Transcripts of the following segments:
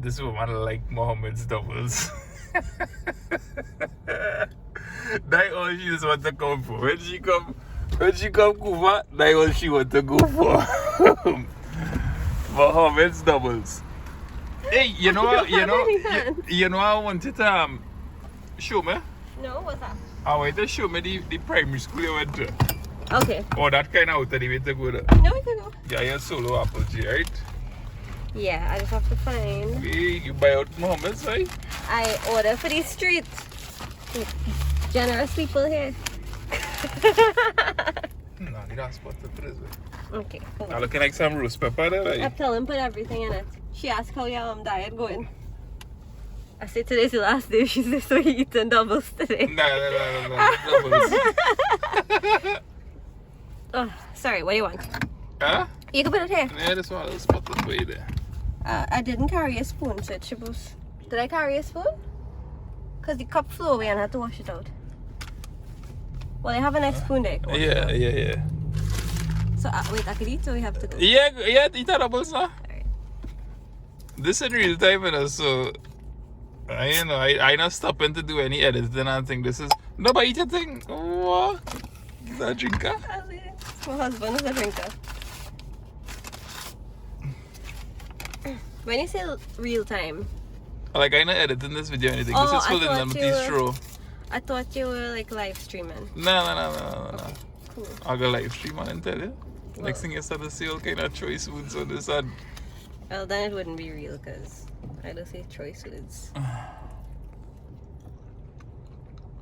this woman like Mohammed's doubles. That's all she just want to come for. When she come Couva, that's all she want to go for. Mohammed's doubles. Hey, you know I wanted to show me. No, what's that? I want to show me the primary school you went to. Okay. Oh, that kind of out of the way to go there. No, we can go. Yeah, you're solo apple tree, right? Yeah, I just have to find. You buy out Mohammed's, right? I order for these streets. Generous people here. No, you don't spot the this way. Okay. I'm looking like some roast pepper there, right? I tell him put everything in it. She asked how your diet going. I said today's the last day. She said so you eating doubles today. No, doubles. Oh, sorry, what do you want? Huh? You can put it here. Yeah, this one I'll spot this way there. I didn't carry a spoon, so it should be... Did I carry a spoon? Because the cup flew away and I had to wash it out. Well, I have a nice spoon there. Yeah. So, wait, I could eat or we have to go? Yeah, eat a doubles now. Alright. This is real time, you know, so... I not stopping to do any editing and think this is... No, but eat your thing. What? Is that a drinker? My husband is a drinker. When you say real time... Like, I'm not editing this video or anything. Oh, this is full in them throw. I thought you were like live streaming. No. Okay, cool. I'll go live stream and tell you. Next thing you start to see all kind of choice foods on this ad. Well, then it wouldn't be real because I don't say choice foods.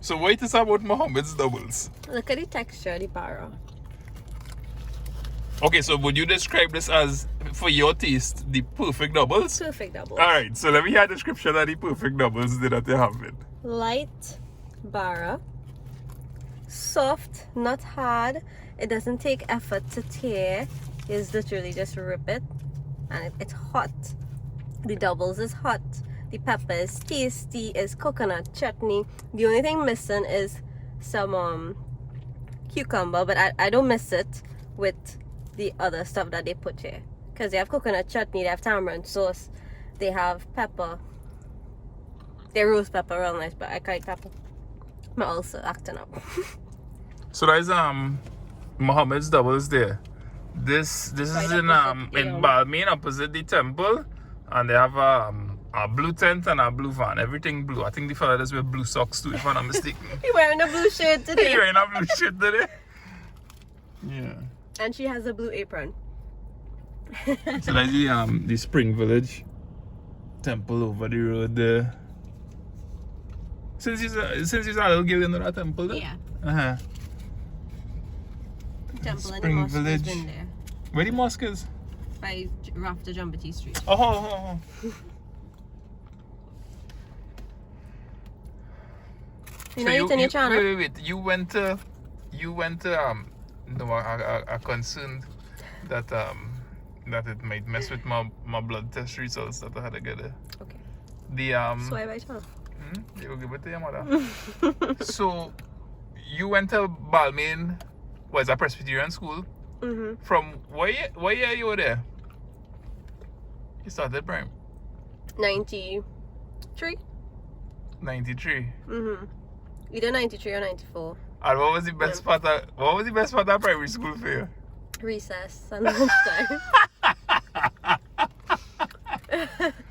So what is about Mohammed's doubles? Look at the texture, the barra. Okay, so would you describe this as, for your taste, the perfect doubles? Perfect doubles. Alright, so let me hear a description of the perfect doubles that you have it. Light barra. Soft, not hard. It doesn't take effort to tear. It's literally just rip it. And it's hot. The doubles is hot. The pepper is tasty. It's coconut chutney. The only thing missing is some cucumber, but I don't miss it with the other stuff that they put here. Because they have coconut chutney, they have tamarind sauce, they have pepper. They roast pepper real nice, but I can't pepper. I'm also acting up. So there's Mohammed's doubles there. This is in Balmain opposite the temple, and they have a blue tent and a blue van. Everything blue. I think the fella does wear blue socks too, if I'm not mistaken. You're wearing a blue shirt today. You're wearing a blue shirt today. Yeah. And she has a blue apron. So that's the Spring Village temple over the road there. Since you're a little girl, you know that temple there? Yeah. Uh-huh. Temple and the Spring mosque has Village. been there. Where the mosque is? By Rafter Jumbati Street. Oh. You know, it's on your channel. Wait. You went to no, I concerned that that it might mess with my blood test results that I had to get there. Okay. The So I write on. you will give it to your mother. So you went to Balmain, was a Presbyterian school. Mm-hmm. From what year you were there? You started prime. 93. 93. Mm-hmm. Either 93 or 94. And what was the best part of primary school for you? Recess and lunchtime.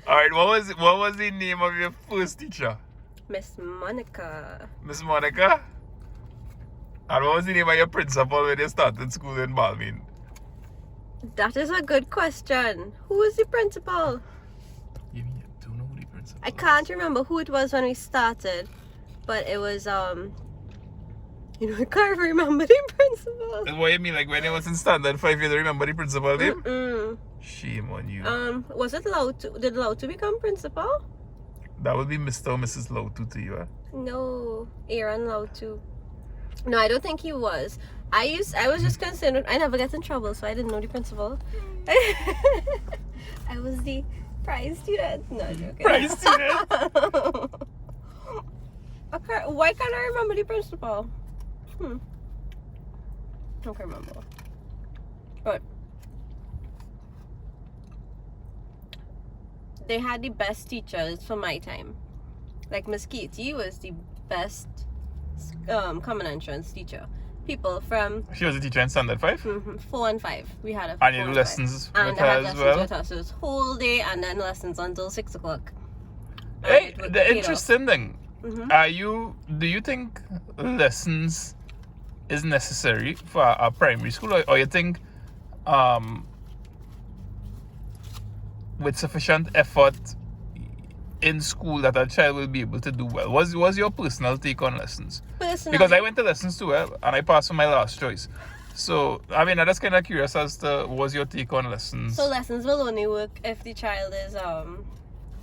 Alright, what was the name of your first teacher? Miss Monica. Miss Monica? And what was the name of your principal when you started school in Balmain? That is a good question. Who is the principal? You don't know who the principal I can't remember who it was when we started, but it was I can't remember the principal. What you mean, like when it was in standard 5, you don't remember the principal name? Mm-mm. Shame on you. Was it did Lautu become principal? That would be Mr. or Mrs. Lautu to you, eh? No, Aaron Lautu. No, I don't think he was. I was just concerned. I never get in trouble, so I didn't know the principal. I was the prize student. No, joking. Prize student? Okay, why can't I remember the principal? I don't remember. But they had the best teachers for my time. Like Miss Katie was the best common entrance teacher. People from She was a teacher in standard 5? 4 and 5. We had a And you do lessons with her as well? With us. It was whole day and then lessons until 6 o'clock. Hey, the interesting thing. Mm-hmm. Do you think lessons is necessary for a primary school, or you think with sufficient effort in school that a child will be able to do well? Was your personal take on lessons? Personally, Because I went to lessons too, and I passed for my last choice. So, I mean, I'm just kind of curious as to what's your take on lessons? so lessons will only work if the child is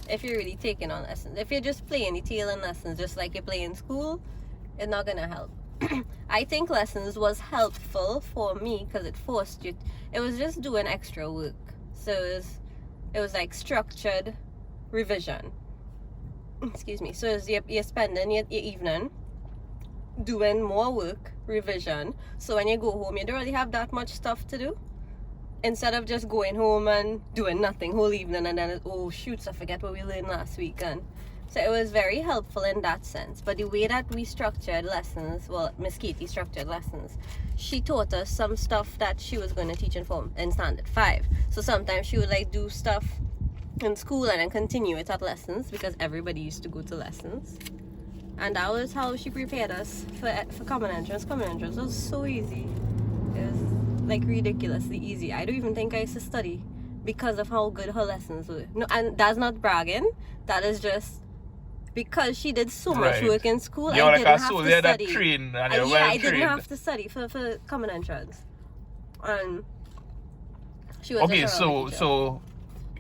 if you're really taking on lessons. If you're just playing the tail in lessons just like you play in school, it's not gonna help. I think lessons was helpful for me because it forced you. It was just doing extra work. So it was like structured revision. Excuse me. So you're spending your evening doing more work, revision. So when you go home, you don't really have that much stuff to do. Instead of just going home and doing nothing whole evening and then, oh shoots, I forget what we learned last weekend. So it was very helpful in that sense. But the way that we structured lessons, well, Miss Katie structured lessons, she taught us some stuff that she was going to teach in standard 5. So sometimes she would like do stuff in school and then continue it at lessons because everybody used to go to lessons. And that was how she prepared us for common entrance. Common entrance was so easy. It was like ridiculously easy. I don't even think I used to study because of how good her lessons were. No, and that's not bragging. That is just because she did so much work in school. I didn't have to study. I didn't have to study for common entrance. And she was okay. So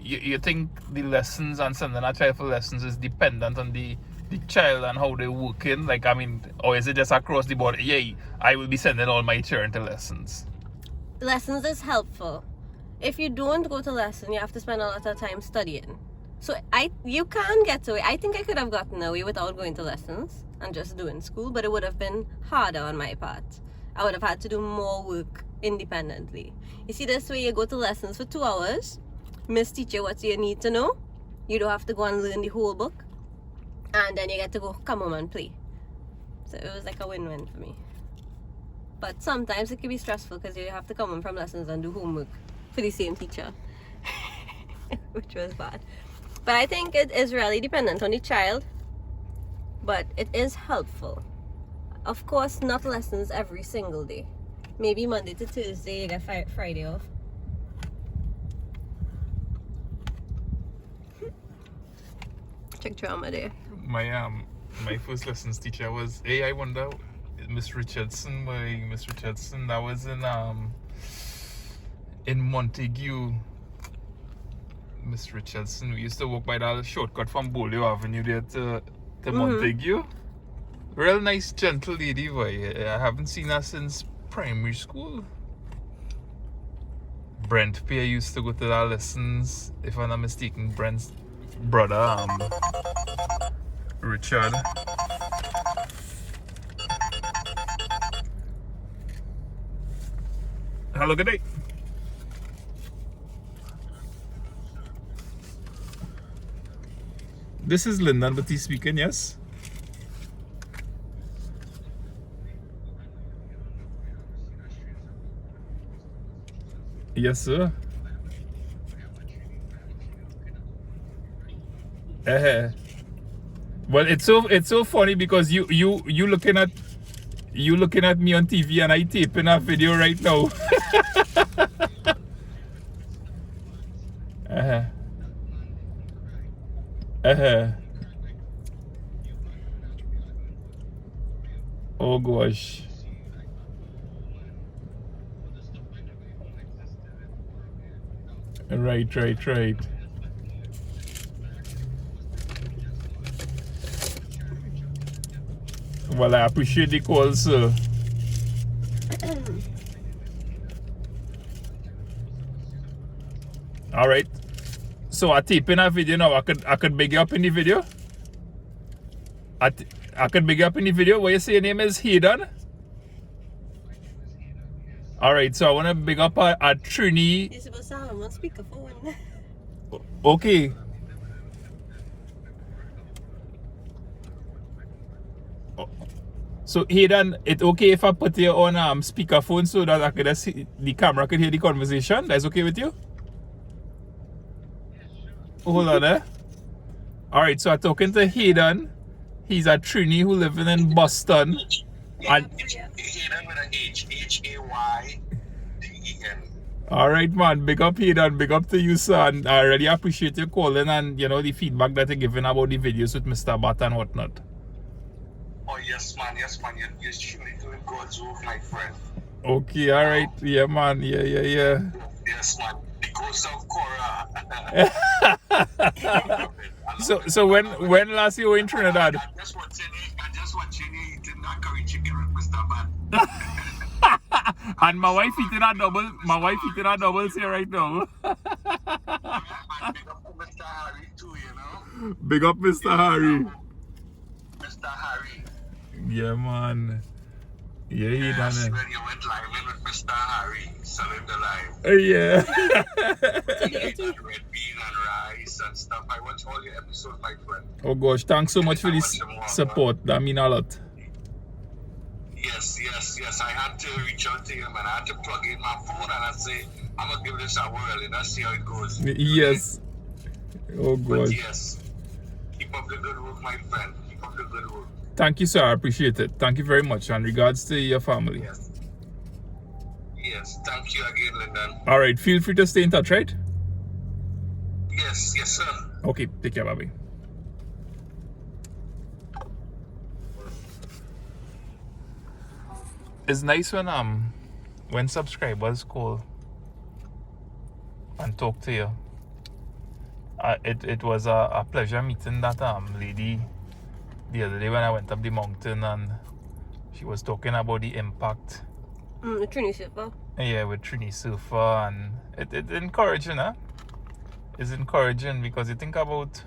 you think the lessons and sending a child for lessons is dependent on the child and how they work in? Like, I mean, or is it just across the board? Yeah, I will be sending all my children to lessons. Lessons is helpful. If you don't go to lesson, you have to spend a lot of time studying. So you can get away. I think I could have gotten away without going to lessons and just doing school, but it would have been harder on my part. I would have had to do more work independently. You see, this way you go to lessons for 2 hours, Miss teach you what you need to know. You don't have to go and learn the whole book, and then you get to come home and play. So it was like a win-win for me. But sometimes it can be stressful because you have to come home from lessons and do homework for the same teacher, which was bad. But I think it is really dependent on the child, but it is helpful. Of course, not lessons every single day. Maybe Monday to Thursday, you get Friday off. Check drama there. My first lessons teacher was, I wonder, Miss Richardson. That was in Montague. Miss Richardson. We used to walk by that shortcut from Bolio Avenue there to Montague. Real nice, gentle lady, boy. I haven't seen her since primary school. Brent Pierre used to go to our lessons. If I'm not mistaken, Brent's brother, Richard. Hello, good day. This is Lyndon Batiste speaking, yes? Yes, sir. Well, it's so funny because you looking at me on TV and I taping a video right now. Oh gosh. Right. Well, I appreciate the call, sir. All right. So I taping a video now. I could big you up in the video. I could big you up in the video. What you say your name is Hayden? All right. So I want to big up a Trini. You're supposed to have him on speakerphone. Okay. So Hayden, it okay if I put you on speakerphone so that I could see the camera could hear the conversation? That's okay with you? Hold on, eh? Alright, so I'm talking to Hayden. He's a Trini who living in Boston. And Hayden with a H. Hayden. alright, man, big up Hayden, big up to you, son. I really appreciate you calling and the feedback that you're giving about the videos with Mr. Bat and whatnot. Oh yes man, you're truly doing God's work, my friend. Okay, alright, yeah man, yeah. Yes man, the ghost of Cora. So when last you were in Trinidad? I just watching eating that curry chicken with Mr. Bat. And my wife eating a doubles here right now. And big up to Mr. Harry too, Big up Mr. Harry. Mr. Harry. Yeah man. Yeah, he done Yes, it. when you went live in with Mr. Harry, selling the live. Yeah. Red bean and rice and stuff. I watch all your episodes, my friend. Oh gosh, thanks so much for this support. That mean a lot. Yes. I had to reach out to him and I had to plug in my phone and I say, I'm gonna give this a whirl and let's see how it goes. Yes. Oh But gosh. yes, keep up the good work, my friend. Keep up the good work. Thank you, sir. I appreciate it. Thank you very much. And regards to your family. Yes. Thank you again, Lyndon. All right. Feel free to stay in touch, right? Yes, sir. Okay. Take care, baby. It's nice when subscribers call and talk to you. It was a pleasure meeting that lady the other day when I went up the mountain, and she was talking about the impact. The Trini Surfer. Yeah, with Trini Surfer, and it's encouraging, huh? It's encouraging because you think about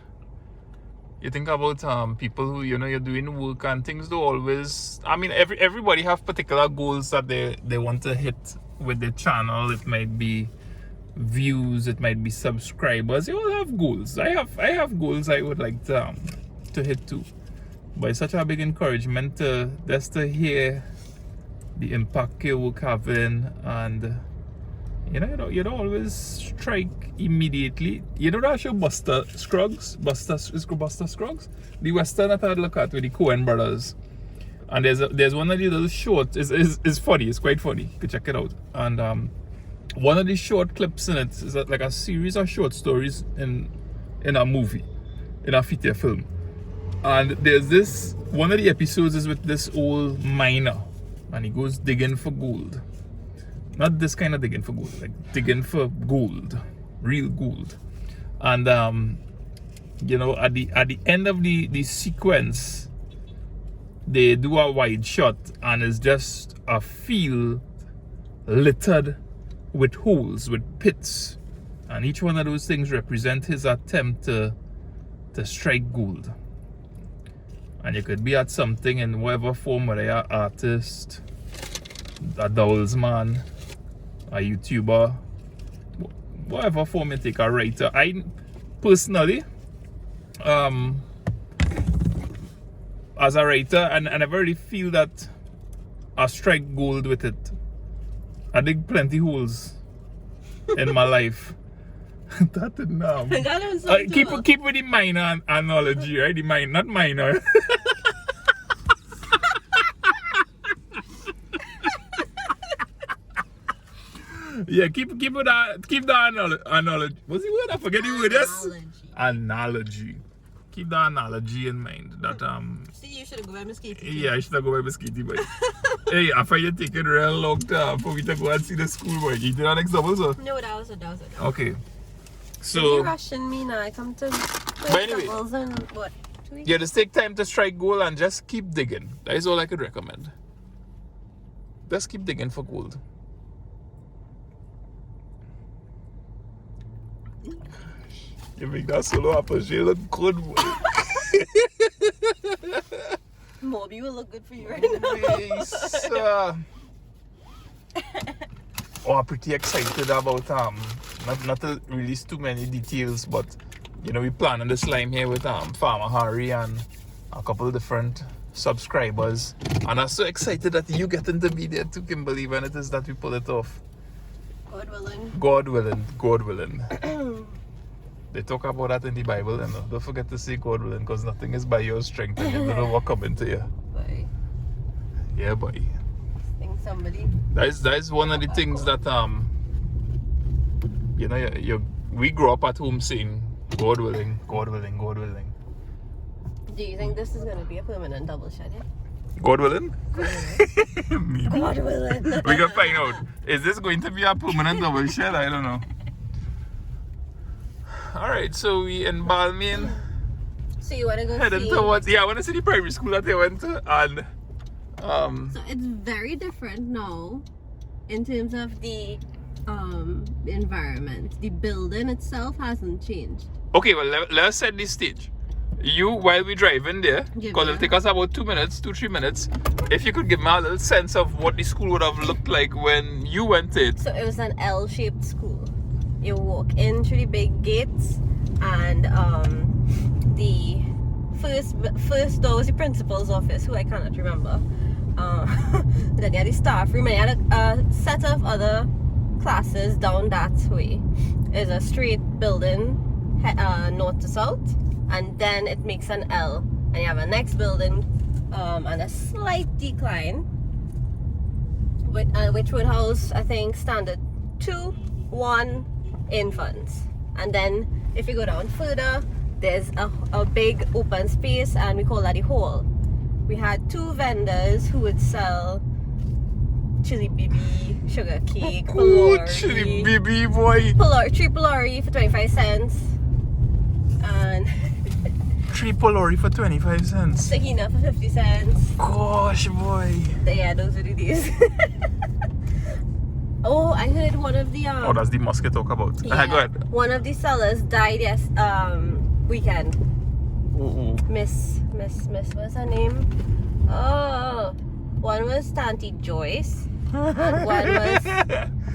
people who you're doing work and things don't always. I mean, everybody have particular goals that they want to hit with their channel. It might be views, it might be subscribers. You all have goals. I have goals I would like to hit too. But it's such a big encouragement just to hear the impact your work having, and you don't always strike immediately. You know that show Buster Scruggs? Buster Scruggs? The Western that I look at with the Coen brothers. And there's one of the little shorts. It's funny, it's quite funny. You can check it out. And one of the short clips in it is like a series of short stories in a movie, in a feature film. And there's this, one of the episodes is with this old miner, and he goes digging for gold. Not this kind of digging for gold, like digging for gold, real gold. And at the end of the sequence, they do a wide shot, and it's just a field littered with holes, with pits, and each one of those things represent his attempt to strike gold. And you could be at something in whatever form, whether you're an artist, a dolls man, a YouTuber, whatever form you take, a writer. I personally, as a writer, and I really feel that I strike gold with it. I dig plenty holes in my life. That didn't keep with the minor analogy, right? The minor, not minor. Yeah, keep with that. Keep the analogy. What's the word? I forget the word. Yes. Analogy. Keep the analogy in mind. That See, you should have gone by Mesquite. Yeah, I should have gone by Mesquite, boy. Hey, I find you taking real long time for me to go and see the school, boy. You did that next double, sir? No, that was it. Okay. So. You're rushing me now. I come to. But anyway. Doubles in what? 2 weeks? Yeah, just take time to strike gold and just keep digging. That is all I could recommend. Just keep digging for gold. You make that solo happen, she look good. Moby will look good for you right now. Nice. I'm pretty excited about not to release too many details, but we planning the slime here with Farmer Harry and a couple of different subscribers. And I'm so excited that you get into be there too, Kimberly, when it is that we pull it off. God willing. God willing, God willing. They talk about that in the Bible, you know. Don't forget to say God willing, because nothing is by your strength and you don't know what coming to you. Boy. Yeah, boy. Think somebody. That is one of the things that you know, we grew up at home saying God willing, God willing, God willing. Do you think this is gonna be a permanent double shed? Yeah? God willing? Maybe. God willing. We can find out. Is this going to be a permanent double shed? I don't know. Alright, so we in Balmain. So you wanna go Heading see? towards, yeah, I want to see the primary school that they went to, and So it's very different now in terms of the environment. The building itself hasn't changed. okay, well, let's set the stage. You, while we driving there, because it'll take us about 2-3 minutes, if you could give me a little sense of what the school would have looked like when you went it. So it was an L-shaped school. You walk in through the big gates, and the first door was the principal's office, who I cannot remember. Then you had the staff room, and you had a set of other classes down that way. It's a straight building, north to south, and then it makes an L, and you have a next building and a slight decline, which would house, I think, standard 2, 1 infants. And then if you go down further, there's a big open space, and we call that the hall. We had 2 vendors who would sell chili bibi, sugar cake, Chili bibi, boy. 3 Polari for 25 cents, and 3 Polari for 25 cents. Tahina for 50 cents. Gosh, boy. Yeah, those are the days. Oh, I heard one of the Oh, that's the mosque you talk about. yeah, Go ahead. one of the sellers died weekend. Ooh. Miss, what's her name? Oh, one was Tanty Joyce, and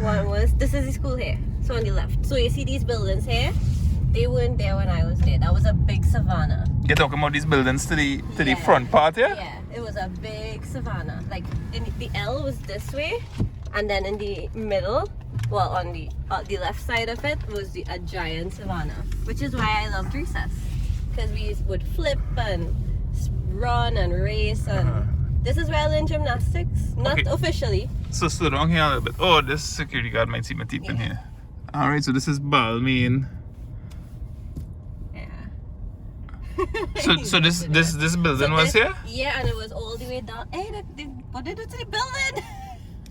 one was. This is the school here, so on the left. So you see these buildings here? They weren't there when I was there. That was a big savannah. You're talking about these buildings to the Yeah. front part, yeah? Yeah, it was a big savannah. Like the L was this way, and then in the middle, well, on the left side of it was a giant savannah, which is why I loved recess, because we would flip and run and race, and this is where I learned gymnastics. Not Okay. officially. So slow down here a little bit. Oh, this security guard might see my teeth in here. Alright, so this is Balmain. Yeah. So this building was here? Yeah, and it was all the way down. Hey, what did they do to the building?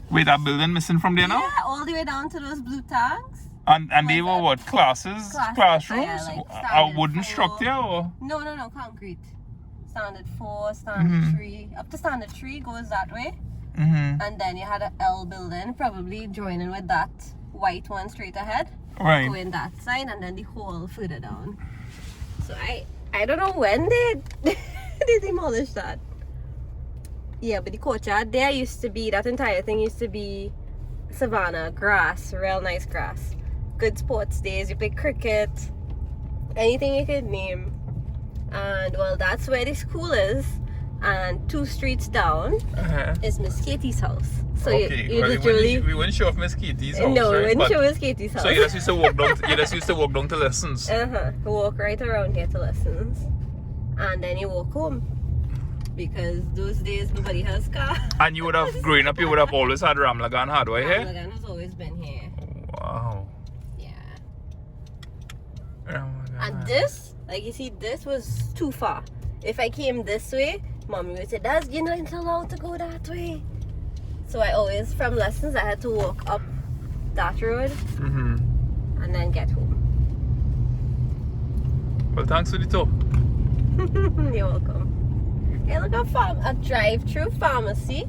Wait, that building missing from there now? Yeah, all the way down to those blue tanks. And they were what? Classrooms? Yeah, like A standard wooden 4. structure or? No, concrete. Standard 4, standard 3. Up to standard 3 goes that way. And then you had an L building, probably joining with that white one straight ahead. Right. Going that side, and then the hall further down. So I don't know when they demolished that. Yeah, but the courtyard there used to be, that entire thing used to be savannah, grass, real nice grass. Good sports days, you play cricket, anything you could name. And well, that's where the school is. And 2 streets down is Miss Katie's house. So Okay, you well, literally... we wouldn't show off Miss Katie's house, No, we right? wouldn't But- show Miss Katie's house. So you just used to walk down. You just used to walk down to lessons. Walk right around here to lessons, and then you walk home, because those days nobody has car. And you would have, growing up, you would have always had Ramlagan hardware here? Ramlagan has always been here. Wow. Yeah. Ramlagan. And this, like you see, this was too far. If I came this way, Mommy would say, "That's, you're not allowed to go that way." So I always, from lessons, I had to walk up that road and then get home. Well, thanks for the tour. You're welcome. Hey, look, a drive-through pharmacy.